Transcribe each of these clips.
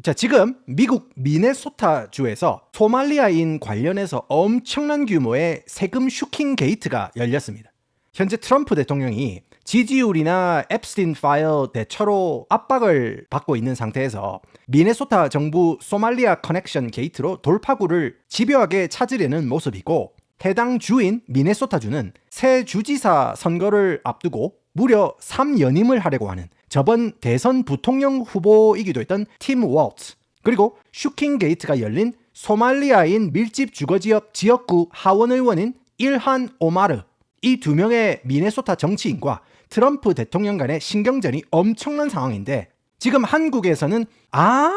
자, 지금 미국 미네소타주에서 소말리아인 관련해서 엄청난 규모의 세금 슈킹 게이트가 열렸습니다. 현재 트럼프 대통령이 지지율이나 앱스틴 파일 대처로 압박을 받고 있는 상태에서 미네소타 정부 소말리아 커넥션 게이트로 돌파구를 집요하게 찾으려는 모습이고, 해당 주인 미네소타주는 새 주지사 선거를 앞두고 무려 3연임을 하려고 하는 저번 대선 부통령 후보이기도 했던 팀 월츠, 그리고 슈킹 게이트가 열린 소말리아인 밀집 주거지역 지역구 하원 의원인 일한 오마르, 이 두 명의 미네소타 정치인과 트럼프 대통령 간의 신경전이 엄청난 상황인데, 지금 한국에서는 아무도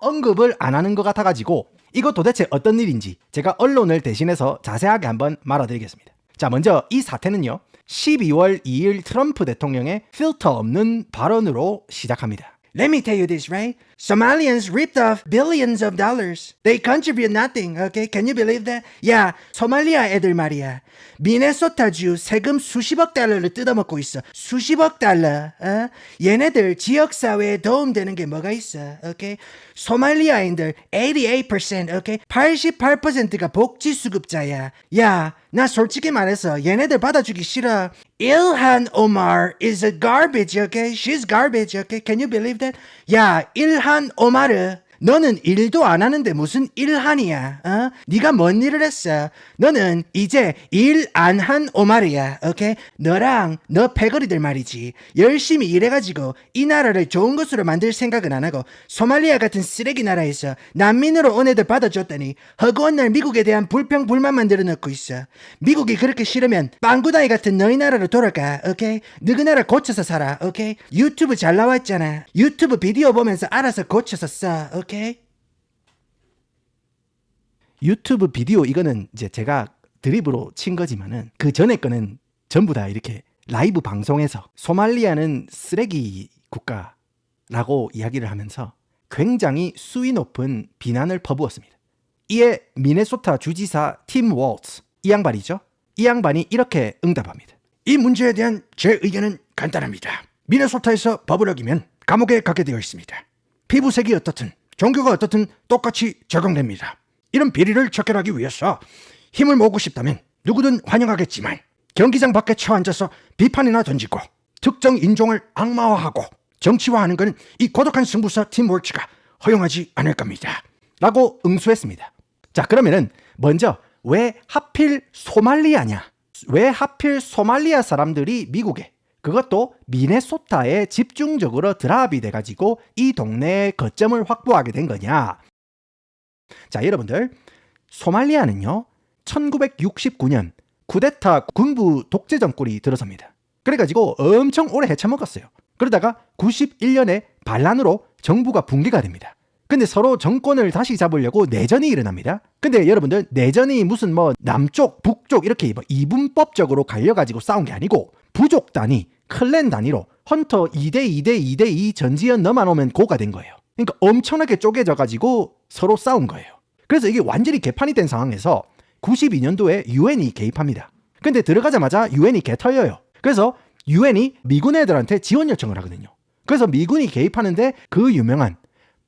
언급을 안 하는 것 같아가지고 이거 도대체 어떤 일인지 제가 언론을 대신해서 자세하게 한번 말아드리겠습니다. 자, 먼저 이 사태는요, 12월 2일 트럼프 대통령의 필터 없는 발언으로 시작합니다. Let me tell you this, right? Somalians ripped off billions of dollars. They contribute nothing, okay? Can you believe that? 야, 소말리아 애들 말이야. 미네소타주 세금 수십억 달러를 뜯어먹고 있어. 수십억 달러, 어? 얘네들 지역사회에 도움되는 게 뭐가 있어, okay? 소말리아인들 88%, okay? 88%가 복지수급자야. 야, 나 솔직히 말해서 얘네들 받아주기 싫어. 일한 오마르 is a garbage, okay? She's garbage, okay? Can you believe that? 야, 일한 오마르, 너는 일도 안 하는데 무슨 일한이야, 어? 네가 뭔 일을 했어? 너는 이제 일 안 한 오마르야, 오케이? 너랑 너 패거리들 말이지, 열심히 일해가지고 이 나라를 좋은 곳으로 만들 생각은 안 하고 소말리아 같은 쓰레기 나라에서 난민으로 온 애들 받아줬더니 허구한 날 미국에 대한 불평 불만 만들어 놓고 있어. 미국이 그렇게 싫으면 빵구다이 같은 너희 나라로 돌아가, 오케이? 너희 나라 고쳐서 살아, 오케이? 유튜브 잘 나왔잖아. 유튜브 비디오 보면서 알아서 고쳐서 써, 오케이? 유튜브 비디오, 이거는 이제 제가 드립으로 친 거지만은 그 전에 거는 전부 다 이렇게 라이브 방송에서 소말리아는 쓰레기 국가라고 이야기를 하면서 굉장히 수위 높은 비난을 퍼부었습니다. 이에 미네소타 주지사 팀 월츠, 이 양반이죠. 이 양반이 이렇게 응답합니다. 이 문제에 대한 제 의견은 간단합니다. 미네소타에서 법을 어기면 감옥에 가게 되어 있습니다. 피부색이 어떻든 종교가 어떻든 똑같이 적용됩니다. 이런 비리를 척결하기 위해서 힘을 모으고 싶다면 누구든 환영하겠지만 경기장 밖에 처앉아서 비판이나 던지고 특정 인종을 악마화하고 정치화하는 것은 이 고독한 승부사 팀 월츠가 허용하지 않을 겁니다. 라고 응수했습니다. 자, 그러면은 먼저 왜 하필 소말리아냐? 왜 하필 소말리아 사람들이 미국에, 그것도 미네소타에 집중적으로 드랍이 돼가지고 이 동네에 거점을 확보하게 된 거냐? 자, 여러분들, 소말리아는요 1969년 쿠데타 군부 독재 정권이 들어섭니다. 그래가지고 엄청 오래 헤쳐먹었어요. 그러다가 91년에 반란으로 정부가 붕괴가 됩니다. 근데 서로 정권을 다시 잡으려고 내전이 일어납니다. 근데 여러분들, 내전이 무슨 뭐 남쪽 북쪽 이렇게 이분법적으로 갈려가지고 싸운 게 아니고 부족 단위, 클랜 단위로 헌터 2대2대2대2 전지현 너만 오면 고가 된 거예요. 그러니까 엄청나게 쪼개져가지고 서로 싸운 거예요. 그래서 이게 완전히 개판이 된 상황에서 92년도에 유엔이 개입합니다. 근데 들어가자마자 유엔이 개털려요. 그래서 유엔이 미군 애들한테 지원 요청을 하거든요. 그래서 미군이 개입하는데 그 유명한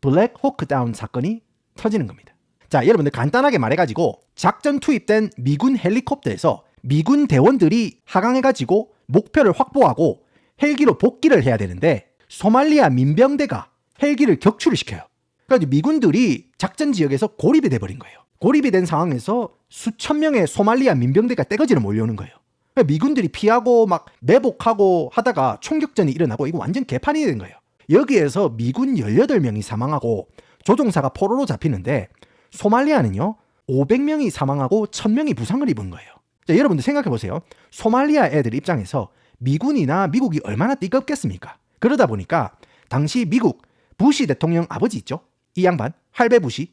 블랙 호크 다운 사건이 터지는 겁니다. 자, 여러분들 간단하게 말해가지고 작전 투입된 미군 헬리콥터에서 미군 대원들이 하강해가지고 목표를 확보하고 헬기로 복귀를 해야 되는데 소말리아 민병대가 헬기를 격추를 시켜요. 그러니까 미군들이 작전 지역에서 고립이 돼버린 거예요. 고립이 된 상황에서 수천 명의 소말리아 민병대가 떼거지로 몰려오는 거예요. 그러니까 미군들이 피하고 막 매복하고 하다가 총격전이 일어나고 이거 완전 개판이 된 거예요. 여기에서 미군 18명이 사망하고 조종사가 포로로 잡히는데 소말리아는요 500명이 사망하고 1000명이 부상을 입은 거예요. 자, 여러분들 생각해보세요. 소말리아 애들 입장에서 미군이나 미국이 얼마나 뜨겁겠습니까? 그러다 보니까 당시 미국 부시 대통령 아버지 있죠? 이 양반 할배 부시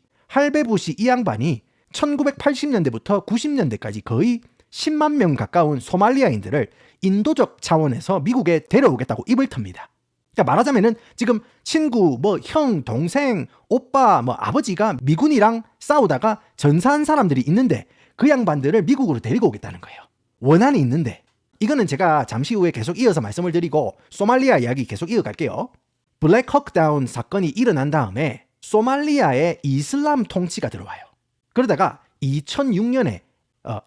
이 양반이 1980년대부터 90년대까지 거의 10만 명 가까운 소말리아인들을 인도적 차원에서 미국에 데려오겠다고 입을 텄니다. 그러니까 말하자면은 지금 친구, 뭐 형, 동생, 오빠, 뭐 아버지가 미군이랑 싸우다가 전사한 사람들이 있는데 그 양반들을 미국으로 데리고 오겠다는 거예요. 원한이 있는데. 이거는 제가 잠시 후에 계속 이어서 말씀을 드리고 소말리아 이야기 계속 이어갈게요. 블랙 헉다운 사건이 일어난 다음에 소말리아에 이슬람 통치가 들어와요. 그러다가 2006년에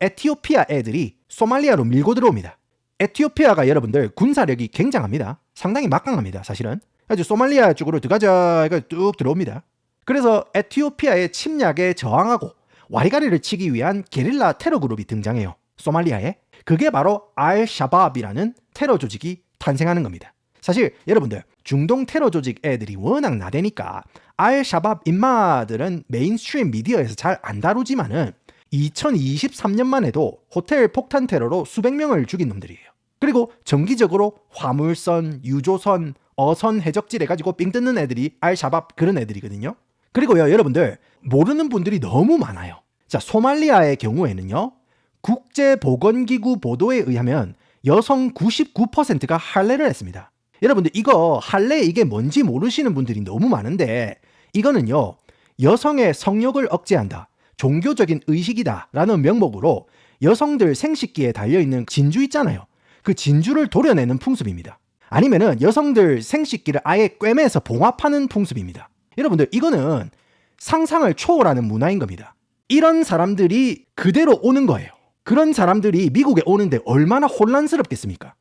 에티오피아 애들이 소말리아로 밀고 들어옵니다. 에티오피아가 여러분들 군사력이 굉장합니다. 상당히 막강합니다. 사실은. 아주 소말리아 쪽으로 들어가자 해서 뚝 들어옵니다. 그래서 에티오피아의 침략에 저항하고 와리가리를 치기 위한 게릴라 테러 그룹이 등장해요. 소말리아에. 그게 바로 알샤밥이라는 테러 조직이 탄생하는 겁니다. 사실 여러분들 중동 테러 조직 애들이 워낙 나대니까 알샤밥 인마들은 메인스트림 미디어에서 잘 안 다루지만은 2023년만 해도 호텔 폭탄 테러로 수백 명을 죽인 놈들이에요. 그리고 정기적으로 화물선, 유조선, 어선 해적질 해가지고 삥 뜯는 애들이 알샤밥 그런 애들이거든요. 그리고요 여러분들 모르는 분들이 너무 많아요. 자, 소말리아의 경우에는요 국제보건기구 보도에 의하면 여성 99%가 할례를 했습니다. 여러분들 이거 할례 이게 뭔지 모르시는 분들이 너무 많은데 이거는요 여성의 성욕을 억제한다, 종교적인 의식이다 라는 명목으로 여성들 생식기에 달려있는 진주 있잖아요. 그 진주를 도려내는 풍습입니다. 아니면은 여성들 생식기를 아예 꿰매서 봉합하는 풍습입니다. 여러분들 이거는 상상을 초월하는 문화인 겁니다. 이런 사람들이 그대로 오는 거예요. 그런 사람들이 미국에 오는데 얼마나 혼란스럽겠습니까?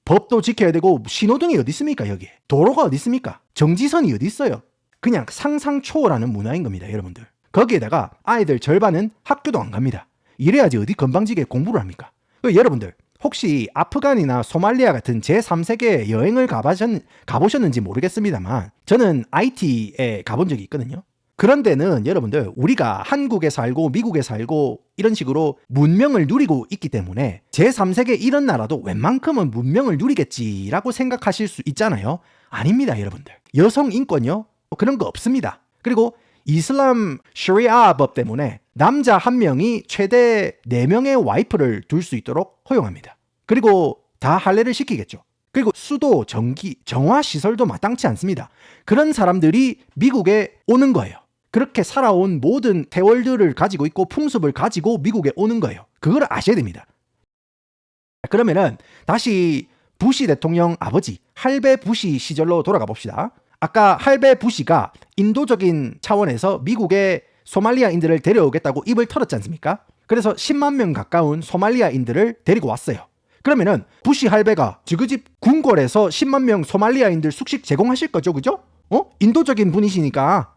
법도 지켜야 되고 신호등이 어디 있습니까? 여기 도로가 어디 있습니까? 정지선이 어디 있어요? 그냥 상상 초월하는 문화인 겁니다. 여러분들 거기에다가 아이들 절반은 학교도 안 갑니다. 이래야지 어디 건방지게 공부를 합니까? 여러분들 혹시 아프간이나 소말리아 같은 제3세계 여행을 가보셨는지 모르겠습니다만 저는 IT에 가본 적이 있거든요. 그런 데는 여러분들 우리가 한국에 살고 미국에 살고 이런 식으로 문명을 누리고 있기 때문에 제3세계 이런 나라도 웬만큼은 문명을 누리겠지라고 생각하실 수 있잖아요. 아닙니다. 여러분들 여성 인권요 그런 거 없습니다. 그리고 이슬람 셔리아 법 때문에 남자 한 명이 최대 4명의 와이프를 둘 수 있도록 허용합니다. 그리고 다 할례를 시키겠죠. 그리고 수도, 전기, 정화시설도 마땅치 않습니다. 그런 사람들이 미국에 오는 거예요. 그렇게 살아온 모든 태월들을 가지고 있고 풍습을 가지고 미국에 오는 거예요. 그걸 아셔야 됩니다. 그러면은 다시 부시 대통령 아버지 할배 부시 시절로 돌아가 봅시다. 아까 할배 부시가 인도적인 차원에서 미국에 소말리아인들을 데려오겠다고 입을 털었지 않습니까? 그래서 10만 명 가까운 소말리아인들을 데리고 왔어요. 그러면은 부시 할배가 지그집 궁궐에서 10만 명 소말리아인들 숙식 제공하실 거죠, 그죠? 인도적인 분이시니까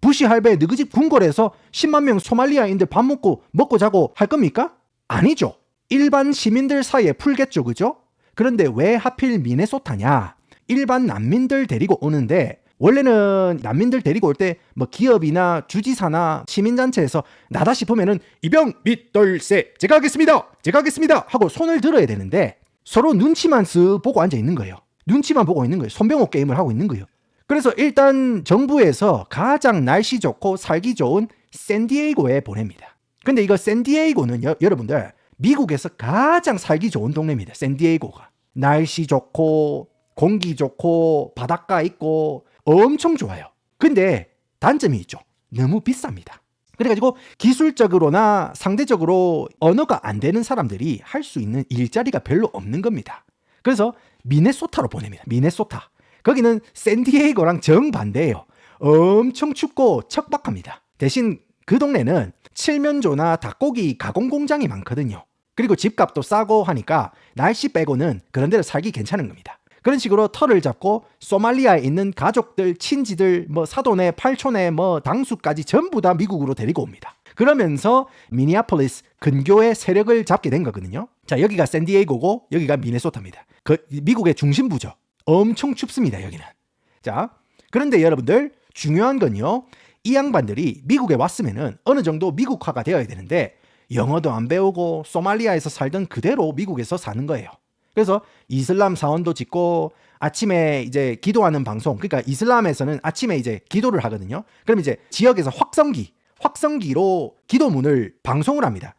부시 할배 너희 집 궁궐에서 10만 명 소말리아인들 밥 먹고 자고 할 겁니까? 아니죠. 일반 시민들 사이에 풀겠죠, 그죠? 그런데 왜 하필 미네소타냐? 일반 난민들 데리고 오는데 원래는 난민들 데리고 올 때 뭐 기업이나 주지사나 시민단체에서 나다 싶으면은 이병 밑덜세 제가 하겠습니다 하고 손을 들어야 되는데 서로 눈치만 쓱 보고 앉아 있는 거예요. 눈치만 보고 있는 거예요. 손병호 게임을 하고 있는 거예요. 그래서 일단 정부에서 가장 날씨 좋고 살기 좋은 샌디에이고에 보냅니다. 근데 이거 샌디에이고는 여러분들 미국에서 가장 살기 좋은 동네입니다. 샌디에이고가 날씨 좋고 공기 좋고 바닷가 있고 엄청 좋아요. 근데 단점이 있죠. 너무 비쌉니다. 그래가지고 기술적으로나 상대적으로 언어가 안 되는 사람들이 할 수 있는 일자리가 별로 없는 겁니다. 그래서 미네소타로 보냅니다. 미네소타. 거기는 샌디에이고랑 정반대예요. 엄청 춥고 척박합니다. 대신 그 동네는 칠면조나 닭고기 가공 공장이 많거든요. 그리고 집값도 싸고 하니까 날씨 빼고는 그런 데로 살기 괜찮은 겁니다. 그런 식으로 털을 잡고 소말리아에 있는 가족들, 친지들, 뭐 사돈네, 팔촌네, 뭐 당수까지 전부 다 미국으로 데리고 옵니다. 그러면서 미니애폴리스 근교의 세력을 잡게 된 거거든요. 자, 여기가 샌디에이고고 여기가 미네소타입니다. 미국의 중심부죠. 엄청 춥습니다, 여기는. 자, 그런데 여러분들 중요한 건요. 이 양반들이 미국에 왔으면은 어느 정도 미국화가 되어야 되는데 영어도 안 배우고 소말리아에서 살던 그대로 미국에서 사는 거예요. 그래서 이슬람 사원도 짓고 아침에 이제 기도하는 방송, 그러니까 이슬람에서는 아침에 이제 기도를 하거든요. 그럼 이제 지역에서 확성기로 기도문을 방송을 합니다.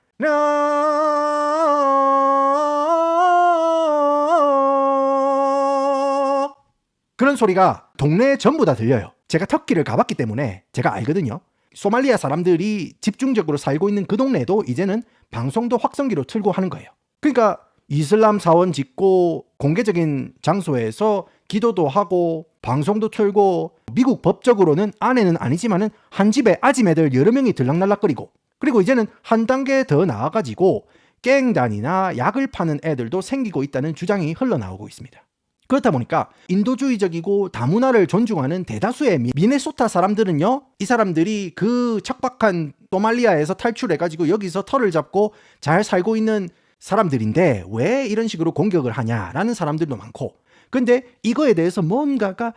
그런 소리가 동네에 전부 다 들려요. 제가 터키를 가봤기 때문에 제가 알거든요. 소말리아 사람들이 집중적으로 살고 있는 그 동네도 이제는 방송도 확성기로 틀고 하는 거예요. 그러니까 이슬람 사원 짓고 공개적인 장소에서 기도도 하고 방송도 틀고 미국 법적으로는 아내는 아니지만은 한 집에 아지매들 여러 명이 들락날락거리고 그리고 이제는 한 단계 더 나아가지고 갱단이나 약을 파는 애들도 생기고 있다는 주장이 흘러나오고 있습니다. 그렇다 보니까 인도주의적이고 다문화를 존중하는 대다수의 미네소타 사람들은요, 이 사람들이 그 척박한 소말리아에서 탈출해가지고 여기서 터를 잡고 잘 살고 있는 사람들인데 왜 이런 식으로 공격을 하냐라는 사람들도 많고, 근데 이거에 대해서 뭔가가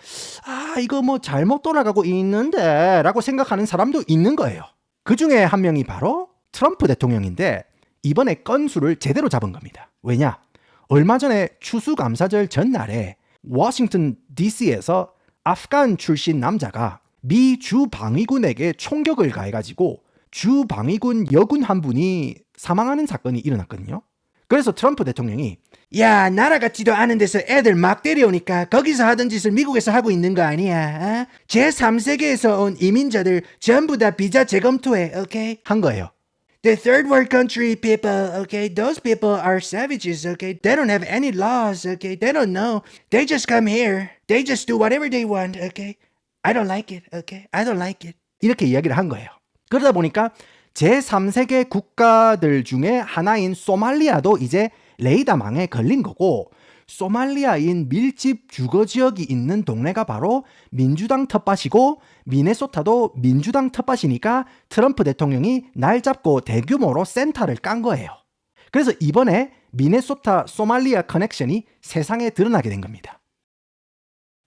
이거 뭐 잘못 돌아가고 있는데 라고 생각하는 사람도 있는 거예요. 그 중에 한 명이 바로 트럼프 대통령인데 이번에 건수를 제대로 잡은 겁니다. 왜냐? 얼마 전에 추수감사절 전날에 워싱턴 DC에서 아프간 출신 남자가 미 주방위군에게 총격을 가해가지고 주방위군 여군 한 분이 사망하는 사건이 일어났거든요. 그래서 트럼프 대통령이 야, 나라 같지도 않은 데서 애들 막 데려오니까 거기서 하던 짓을 미국에서 하고 있는 거 아니야? 제3세계에서 온 이민자들 전부 다 비자 재검토해, 오케이? 한 거예요. The third world country people, okay, those people are savages, okay? They don't have any laws, okay? They don't know. They just come here. They just do whatever they want, okay? I don't like it, okay? I don't like it. 이렇게 이야기를 한 거예요. 그러다 보니까 제3세계 국가들 중에 하나인 소말리아도 이제 레이더망에 걸린 거고, 소말리아인 밀집 주거지역이 있는 동네가 바로 민주당 텃밭이고 미네소타도 민주당 텃밭이니까 트럼프 대통령이 날 잡고 대규모로 센터를 깐 거예요. 그래서 이번에 미네소타 소말리아 커넥션이 세상에 드러나게 된 겁니다.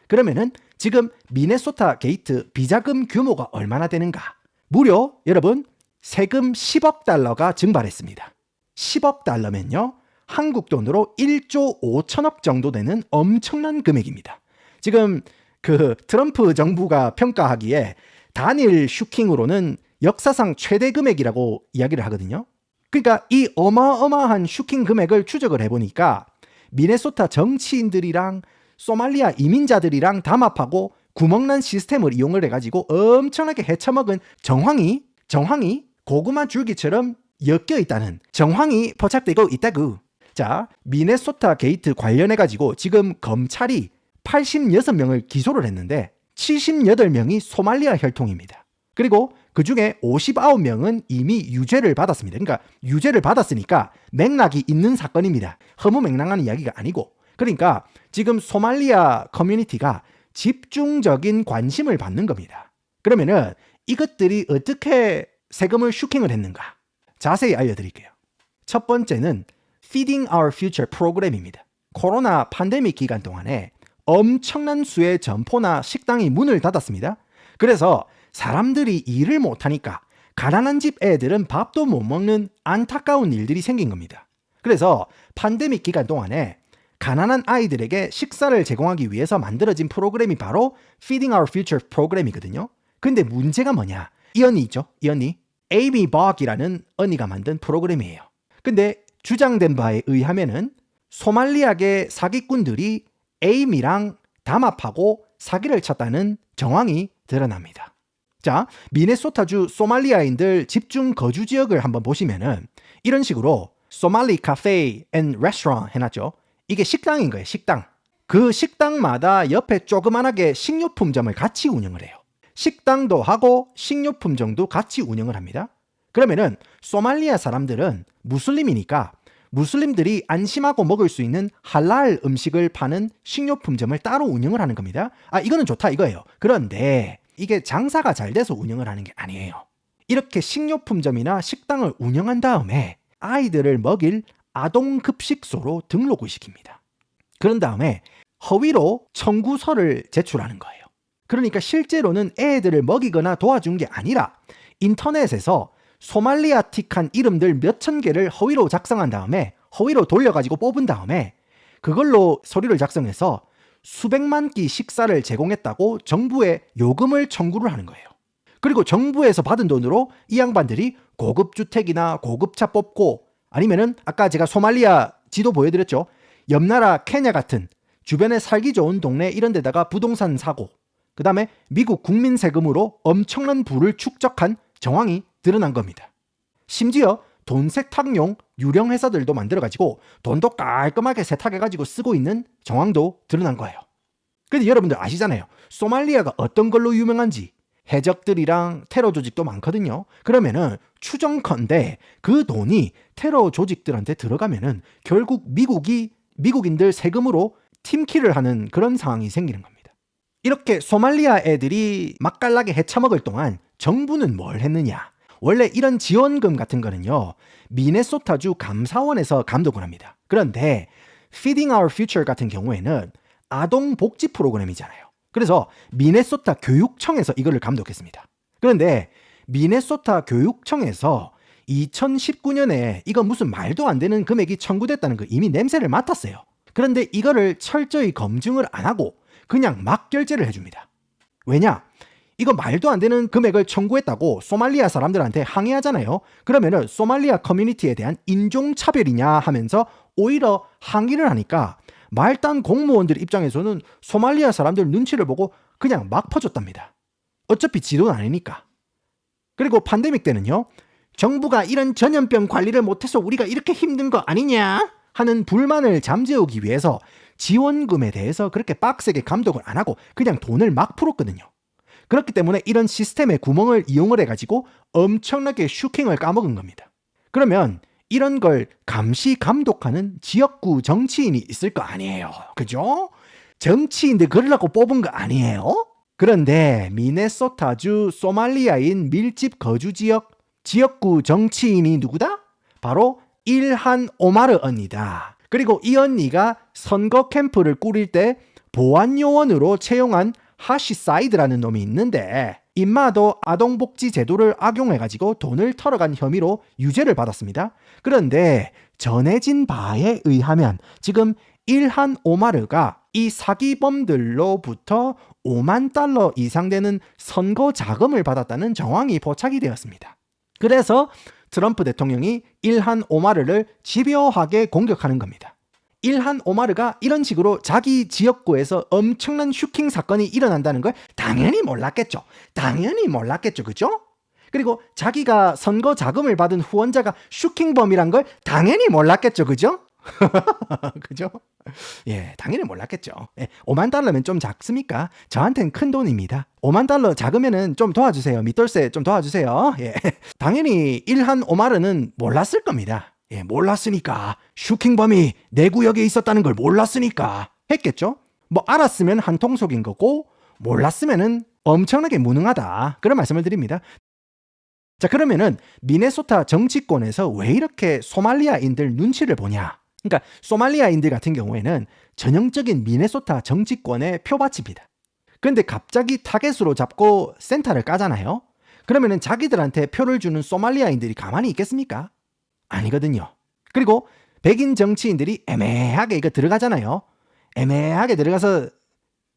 그러면은 지금 미네소타 게이트 비자금 규모가 얼마나 되는가? 무려 여러분 세금 10억 달러가 증발했습니다. 10억 달러면요, 한국 돈으로 1조 5천억 정도 되는 엄청난 금액입니다. 지금 그 트럼프 정부가 평가하기에 단일 슈킹으로는 역사상 최대 금액이라고 이야기를 하거든요. 그러니까 이 어마어마한 슈킹 금액을 추적을 해보니까 미네소타 정치인들이랑 소말리아 이민자들이랑 담합하고 구멍난 시스템을 이용을 해가지고 엄청나게 헤쳐먹은 정황이 고구마 줄기처럼 엮여 있다는, 정황이 포착되고 있다구. 자, 미네소타 게이트 관련해가지고 지금 검찰이 86명을 기소를 했는데 78명이 소말리아 혈통입니다. 그리고 그 중에 59명은 이미 유죄를 받았습니다. 그러니까 유죄를 받았으니까 맥락이 있는 사건입니다. 허무맹랑한 이야기가 아니고. 그러니까 지금 소말리아 커뮤니티가 집중적인 관심을 받는 겁니다. 그러면은 이것들이 어떻게 세금을 슈킹을 했는가? 자세히 알려드릴게요. 첫 번째는 Feeding Our Future 프로그램입니다. 코로나 팬데믹 기간 동안에 엄청난 수의 점포나 식당이 문을 닫았습니다. 그래서 사람들이 일을 못하니까 가난한 집 애들은 밥도 못 먹는 안타까운 일들이 생긴 겁니다. 그래서 팬데믹 기간 동안에 가난한 아이들에게 식사를 제공하기 위해서 만들어진 프로그램이 바로 Feeding Our Future 프로그램이거든요. 근데 문제가 뭐냐? 이 언니 있죠? 이 언니. 에이미 버기라는 언니가 만든 프로그램이에요. 근데 주장된 바에 의하면은 소말리아계 사기꾼들이 에이미랑 담합하고 사기를 쳤다는 정황이 드러납니다. 자, 미네소타주 소말리아인들 집중 거주 지역을 한번 보시면은 이런 식으로 소말리 카페 앤 레스토랑 해놨죠. 이게 식당인 거예요, 식당. 그 식당마다 옆에 조그만하게 식료품점을 같이 운영을 해요. 식당도 하고 식료품점도 같이 운영을 합니다. 그러면은 소말리아 사람들은 무슬림이니까 무슬림들이 안심하고 먹을 수 있는 할랄 음식을 파는 식료품점을 따로 운영을 하는 겁니다. 이거는 좋다 이거예요. 그런데 이게 장사가 잘 돼서 운영을 하는 게 아니에요. 이렇게 식료품점이나 식당을 운영한 다음에 아이들을 먹일 아동급식소로 등록을 시킵니다. 그런 다음에 허위로 청구서를 제출하는 거예요. 그러니까 실제로는 애들을 먹이거나 도와준 게 아니라 인터넷에서 소말리아틱한 이름들 몇천 개를 허위로 작성한 다음에 허위로 돌려가지고 뽑은 다음에 그걸로 서류를 작성해서 수백만 끼 식사를 제공했다고 정부에 요금을 청구를 하는 거예요. 그리고 정부에서 받은 돈으로 이 양반들이 고급 주택이나 고급차 뽑고 아니면은 아까 제가 소말리아 지도 보여드렸죠. 옆나라 케냐 같은 주변에 살기 좋은 동네 이런 데다가 부동산 사고, 그 다음에 미국 국민 세금으로 엄청난 부를 축적한 정황이 드러난 겁니다. 심지어 돈 세탁용 유령 회사들도 만들어가지고 돈도 깔끔하게 세탁해가지고 쓰고 있는 정황도 드러난 거예요. 근데 여러분들 아시잖아요. 소말리아가 어떤 걸로 유명한지. 해적들이랑 테러 조직도 많거든요. 그러면은 추정컨대 그 돈이 테러 조직들한테 들어가면은 결국 미국인들 세금으로 팀킬을 하는 그런 상황이 생기는 겁니다. 이렇게 소말리아 애들이 맛깔나게 헤쳐먹을 동안 정부는 뭘 했느냐? 원래 이런 지원금 같은 거는요, 미네소타주 감사원에서 감독을 합니다. 그런데 Feeding Our Future 같은 경우에는 아동복지 프로그램이잖아요. 그래서 미네소타 교육청에서 이거를 감독했습니다. 그런데 미네소타 교육청에서 2019년에 이거 무슨 말도 안 되는 금액이 청구됐다는 거 이미 냄새를 맡았어요. 그런데 이거를 철저히 검증을 안 하고 그냥 막 결제를 해줍니다. 왜냐? 이거 말도 안 되는 금액을 청구했다고 소말리아 사람들한테 항의하잖아요. 그러면은 소말리아 커뮤니티에 대한 인종차별이냐 하면서 오히려 항의를 하니까 말단 공무원들 입장에서는 소말리아 사람들 눈치를 보고 그냥 막 퍼줬답니다. 어차피 지 돈 아니니까. 그리고 팬데믹 때는요, 정부가 이런 전염병 관리를 못해서 우리가 이렇게 힘든 거 아니냐 하는 불만을 잠재우기 위해서 지원금에 대해서 그렇게 빡세게 감독을 안 하고 그냥 돈을 막 풀었거든요. 그렇기 때문에 이런 시스템의 구멍을 이용을 해가지고 엄청나게 슈킹을 까먹은 겁니다. 그러면 이런 걸 감시 감독하는 지역구 정치인이 있을 거 아니에요. 그죠? 정치인들 그러려고 뽑은 거 아니에요? 그런데 미네소타주 소말리아인 밀집 거주 지역구 정치인이 누구다? 바로 일한 오마르 언니다. 그리고 이 언니가 선거 캠프를 꾸릴 때 보안 요원으로 채용한 하시사이드라는 놈이 있는데 인마도 아동복지 제도를 악용해가지고 돈을 털어간 혐의로 유죄를 받았습니다. 그런데 전해진 바에 의하면 지금 일한 오마르가 이 사기범들로부터 5만 달러 이상 되는 선거 자금을 받았다는 정황이 포착이 되었습니다. 그래서 트럼프 대통령이 일한 오마르를 집요하게 공격하는 겁니다. 일한 오마르가 이런 식으로 자기 지역구에서 엄청난 슈킹 사건이 일어난다는 걸 당연히 몰랐겠죠. 그죠? 그리고 자기가 선거 자금을 받은 후원자가 슈킹범이란 걸 당연히 몰랐겠죠. 그죠? 그죠? 예, 당연히 몰랐겠죠. 예, 5만 달러면 좀 작습니까? 저한테는 큰 돈입니다. 5만 달러 작으면은 좀 도와주세요. 밑돌세 좀 도와주세요. 예, 당연히 일한 오마르는 몰랐을 겁니다. 예, 몰랐으니까. 슈킹범이 내 구역에 있었다는 걸 몰랐으니까 했겠죠? 뭐 알았으면 한통속인 거고 몰랐으면은 엄청나게 무능하다. 그런 말씀을 드립니다. 자, 그러면은 미네소타 정치권에서 왜 이렇게 소말리아인들 눈치를 보냐? 그러니까 소말리아인들 같은 경우에는 전형적인 미네소타 정치권의 표밭입니다. 그런데 갑자기 타겟으로 잡고 센터를 까잖아요. 그러면은 자기들한테 표를 주는 소말리아인들이 가만히 있겠습니까? 아니거든요. 그리고 백인 정치인들이 애매하게 이거 들어가잖아요. 애매하게 들어가서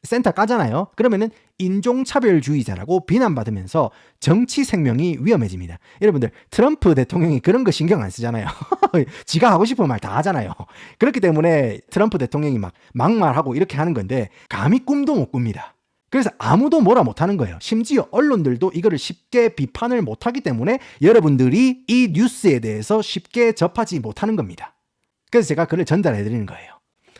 센터 까잖아요. 그러면은 인종차별주의자라고 비난받으면서 정치 생명이 위험해집니다. 여러분들 트럼프 대통령이 그런 거 신경 안 쓰잖아요. 지가 하고 싶은 말 다 하잖아요. 그렇기 때문에 트럼프 대통령이 막 막말하고 이렇게 하는 건데 감히 꿈도 못 꿉니다. 그래서 아무도 뭐라 못하는 거예요. 심지어 언론들도 이거를 쉽게 비판을 못하기 때문에 여러분들이 이 뉴스에 대해서 쉽게 접하지 못하는 겁니다. 그래서 제가 그걸 전달해 드리는 거예요.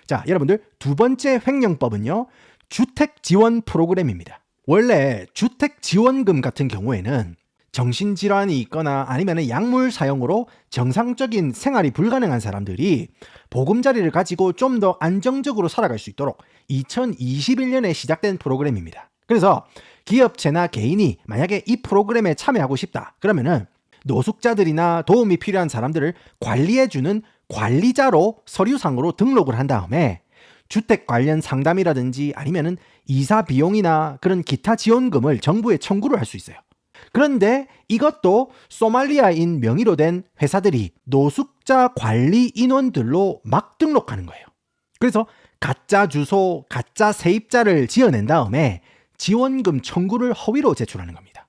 자, 여러분들 두 번째 횡령법은요, 주택 지원 프로그램입니다. 원래 주택 지원금 같은 경우에는 정신질환이 있거나 아니면 약물 사용으로 정상적인 생활이 불가능한 사람들이 보금자리를 가지고 좀 더 안정적으로 살아갈 수 있도록 2021년에 시작된 프로그램입니다. 그래서 기업체나 개인이 만약에 이 프로그램에 참여하고 싶다 그러면은 노숙자들이나 도움이 필요한 사람들을 관리해주는 관리자로 서류상으로 등록을 한 다음에 주택 관련 상담이라든지 아니면은 이사 비용이나 그런 기타 지원금을 정부에 청구를 할 수 있어요. 그런데 이것도 소말리아인 명의로 된 회사들이 노숙자 관리 인원들로 막 등록하는 거예요. 그래서 가짜 주소, 가짜 세입자를 지어낸 다음에 지원금 청구를 허위로 제출하는 겁니다.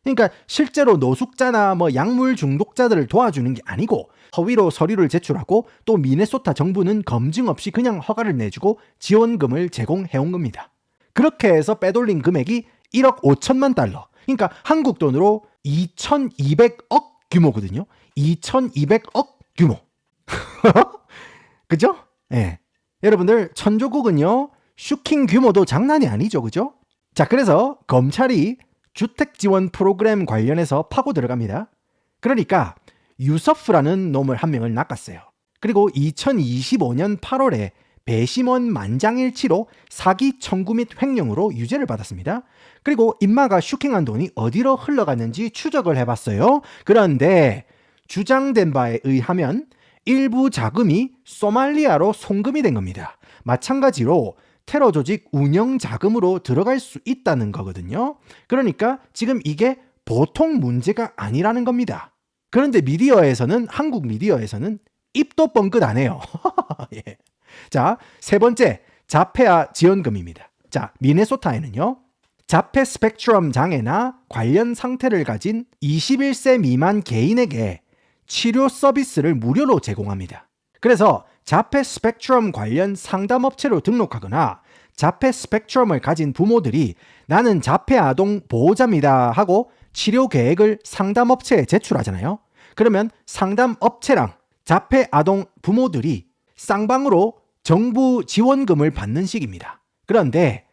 그러니까 실제로 노숙자나 뭐 약물 중독자들을 도와주는 게 아니고 허위로 서류를 제출하고 또 미네소타 정부는 검증 없이 그냥 허가를 내주고 지원금을 제공해온 겁니다. 그렇게 해서 빼돌린 금액이 1억 5천만 달러. 그러니까 한국 돈으로 2,200억 규모거든요. 2,200억 규모. 그죠? 예. 여러분들 천조국은요, 슈킹 규모도 장난이 아니죠. 그죠? 자, 그래서 검찰이 주택 지원 프로그램 관련해서 파고 들어갑니다. 그러니까 유서프라는 놈을 한 명을 낚았어요. 그리고 2025년 8월에 배심원 만장일치로 사기 청구 및 횡령으로 유죄를 받았습니다. 그리고 임마가 슈킹한 돈이 어디로 흘러갔는지 추적을 해봤어요. 그런데 주장된 바에 의하면 일부 자금이 소말리아로 송금이 된 겁니다. 마찬가지로 테러 조직 운영 자금으로 들어갈 수 있다는 거거든요. 그러니까 지금 이게 보통 문제가 아니라는 겁니다. 그런데 미디어에서는, 한국 미디어에서는 입도 뻥끗 안 해요. 예. 자, 세 번째, 자폐아 지원금입니다. 자, 미네소타에는요, 자폐 스펙트럼 장애나 관련 상태를 가진 21세 미만 개인에게 치료 서비스를 무료로 제공합니다. 그래서 자폐 스펙트럼 관련 상담업체로 등록하거나 자폐 스펙트럼을 가진 부모들이 나는 자폐 아동 보호자입니다 하고 치료 계획을 상담업체에 제출하잖아요. 그러면 상담업체랑 자폐 아동 부모들이 쌍방으로 정부 지원금을 받는 식입니다. 그런데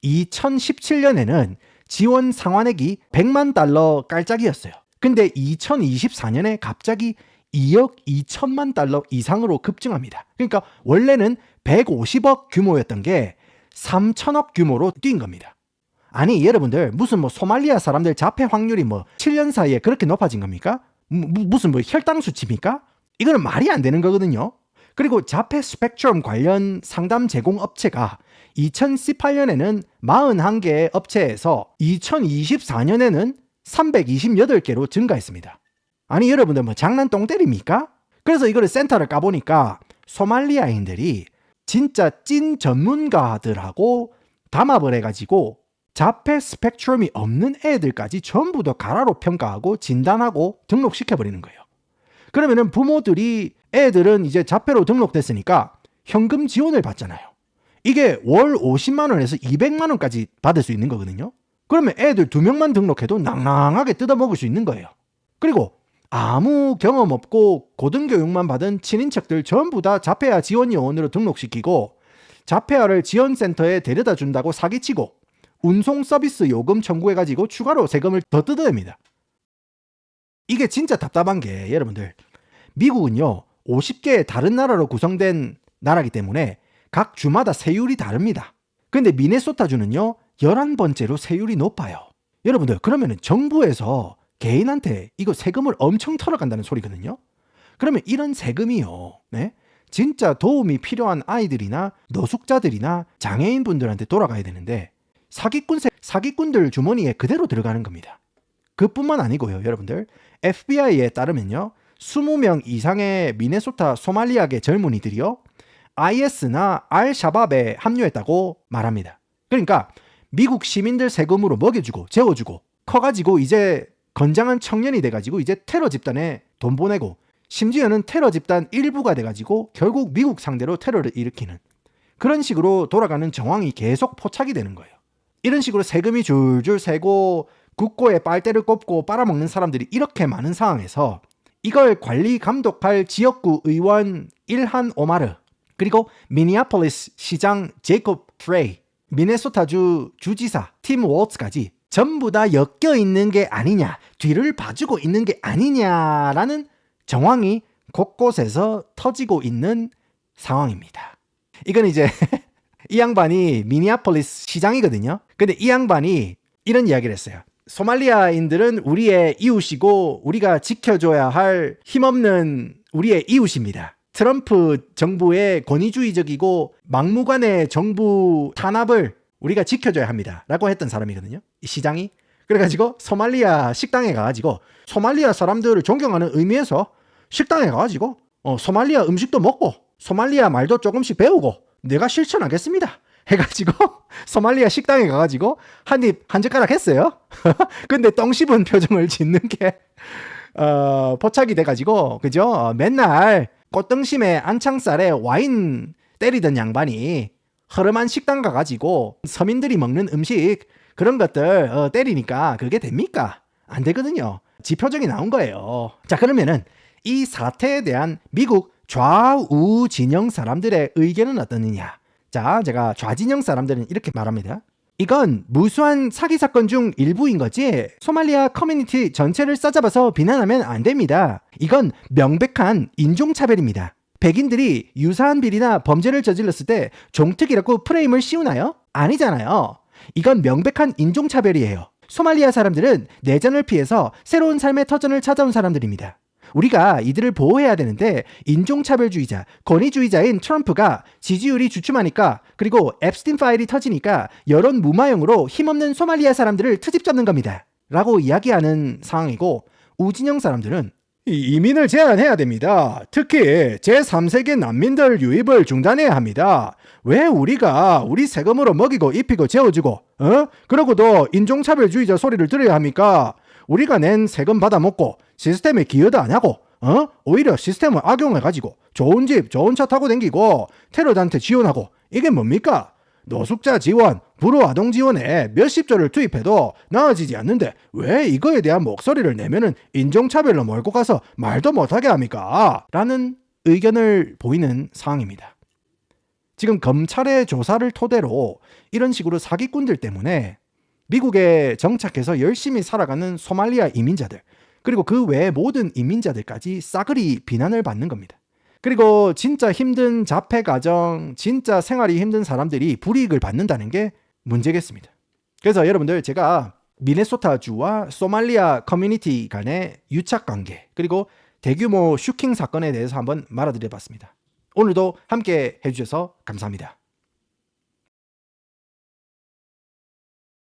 2017년에는 지원 상환액이 100만 달러 깔짝이었어요. 근데 2024년에 갑자기 2억 2천만 달러 이상으로 급증합니다. 그러니까 원래는 150억 규모였던 게 3천억 규모로 뛴 겁니다. 아니 여러분들, 무슨 소말리아 사람들 자폐 확률이 7년 사이에 그렇게 높아진 겁니까? 무슨 혈당 수치입니까? 이거는 말이 안 되는 거거든요. 그리고 자폐 스펙트럼 관련 상담 제공 업체가 2018년에는 41개의 업체에서 2024년에는 328개로 증가했습니다. 아니 여러분들 장난 똥 때립니까? 그래서 이거를 센터를 까보니까 소말리아인들이 진짜 찐 전문가들하고 담합을 해가지고 자폐 스펙트럼이 없는 애들까지 전부 다 가라로 평가하고 진단하고 등록시켜버리는 거예요. 그러면은 부모들이 애들은 이제 자폐로 등록됐으니까 현금 지원을 받잖아요. 이게 월 50만 원에서 200만 원까지 받을 수 있는 거거든요. 그러면 애들 2명만 등록해도 낭낭하게 뜯어먹을 수 있는 거예요. 그리고 아무 경험 없고 고등교육만 받은 친인척들 전부 다 자폐아 지원 요원으로 등록시키고 자폐아를 지원센터에 데려다 준다고 사기치고 운송 서비스 요금 청구해가지고 추가로 세금을 더 뜯어냅니다. 이게 진짜 답답한 게 여러분들, 미국은요 50개의 다른 나라로 구성된 나라이기 때문에 각 주마다 세율이 다릅니다. 근데 미네소타주는요 11번째로 세율이 높아요. 여러분들, 그러면은 정부에서 개인한테 이거 세금을 엄청 털어간다는 소리거든요. 그러면 이런 세금이요, 네? 진짜 도움이 필요한 아이들이나 노숙자들이나 장애인분들한테 돌아가야 되는데 사기꾼들 주머니에 그대로 들어가는 겁니다. 그뿐만 아니고요, 여러분들, FBI에 따르면요 20명 이상의 미네소타 소말리아계 젊은이들이요 IS나 알샤밥에 합류했다고 말합니다. 그러니까 미국 시민들 세금으로 먹여주고 재워주고 커가지고 이제 건장한 청년이 돼가지고 이제 테러 집단에 돈 보내고 심지어는 테러 집단 일부가 돼가지고 결국 미국 상대로 테러를 일으키는 그런 식으로 돌아가는 정황이 계속 포착이 되는 거예요. 이런 식으로 세금이 줄줄 새고 국고에 빨대를 꼽고 빨아먹는 사람들이 이렇게 많은 상황에서 이걸 관리 감독할 지역구 의원 일한 오마르, 그리고 미니애폴리스 시장 제이콥 프레이, 미네소타주 주지사 팀 월츠까지 전부 다 엮여 있는 게 아니냐, 뒤를 봐주고 있는 게 아니냐라는 정황이 곳곳에서 터지고 있는 상황입니다. 이건 이제 이 양반이 미니애폴리스 시장이거든요. 근데 이 양반이 이런 이야기를 했어요. 소말리아인들은 우리의 이웃이고 우리가 지켜줘야 할 힘없는 우리의 이웃입니다. 트럼프 정부의 권위주의적이고 막무가내 정부 탄압을 우리가 지켜줘야 합니다 라고 했던 사람이거든요, 이 시장이. 그래가지고 소말리아 식당에 가가지고 소말리아 사람들을 존경하는 의미에서 식당에 가가지고 소말리아 음식도 먹고 소말리아 말도 조금씩 배우고 내가 실천하겠습니다 해가지고 소말리아 식당에 가가지고 한 젓가락 했어요. 근데 똥 씹은 표정을 짓는 게 포착이 돼가지고, 그죠? 맨날 꽃등심에 안창살에 와인 때리던 양반이 허름한 식당 가가지고 서민들이 먹는 음식 그런 것들 때리니까 그게 됩니까? 안 되거든요. 지표적이 나온 거예요. 자, 그러면은 이 사태에 대한 미국 좌우 진영 사람들의 의견은 어떠느냐? 자, 제가 좌진영 사람들은 이렇게 말합니다. 이건 무수한 사기 사건 중 일부인 거지 소말리아 커뮤니티 전체를 싸잡아서 비난하면 안 됩니다. 이건 명백한 인종차별입니다. 백인들이 유사한 비리나 범죄를 저질렀을 때 종특이라고 프레임을 씌우나요? 아니잖아요. 이건 명백한 인종차별이에요. 소말리아 사람들은 내전을 피해서 새로운 삶의 터전을 찾아온 사람들입니다. 우리가 이들을 보호해야 되는데 인종차별주의자, 권위주의자인 트럼프가 지지율이 주춤하니까 그리고 앱스틴 파일이 터지니까 여론 무마용으로 힘없는 소말리아 사람들을 트집 잡는 겁니다. 라고 이야기하는 상황이고 우진영 사람들은 이민을 제한해야 됩니다. 특히 제3세계 난민들 유입을 중단해야 합니다. 왜 우리가 우리 세금으로 먹이고 입히고 재워주고 그러고도 인종차별주의자 소리를 들어야 합니까? 우리가 낸 세금 받아먹고 시스템에 기여도 안 하고 오히려 시스템을 악용해가지고 좋은 집 좋은 차 타고 댕기고 테러단체 지원하고 이게 뭡니까? 노숙자 지원, 불우아동 지원에 몇십조를 투입해도 나아지지 않는데 왜 이거에 대한 목소리를 내면은 인종차별로 몰고 가서 말도 못하게 합니까? 라는 의견을 보이는 상황입니다. 지금 검찰의 조사를 토대로 이런 식으로 사기꾼들 때문에 미국에 정착해서 열심히 살아가는 소말리아 이민자들 그리고 그 외의 모든 이민자들까지 싸그리 비난을 받는 겁니다. 그리고 진짜 힘든 자폐 가정, 진짜 생활이 힘든 사람들이 불이익을 받는다는 게 문제겠습니다. 그래서 여러분들 제가 미네소타주와 소말리아 커뮤니티 간의 유착관계 그리고 대규모 슈킹 사건에 대해서 한번 말아드려봤습니다. 오늘도 함께 해주셔서 감사합니다.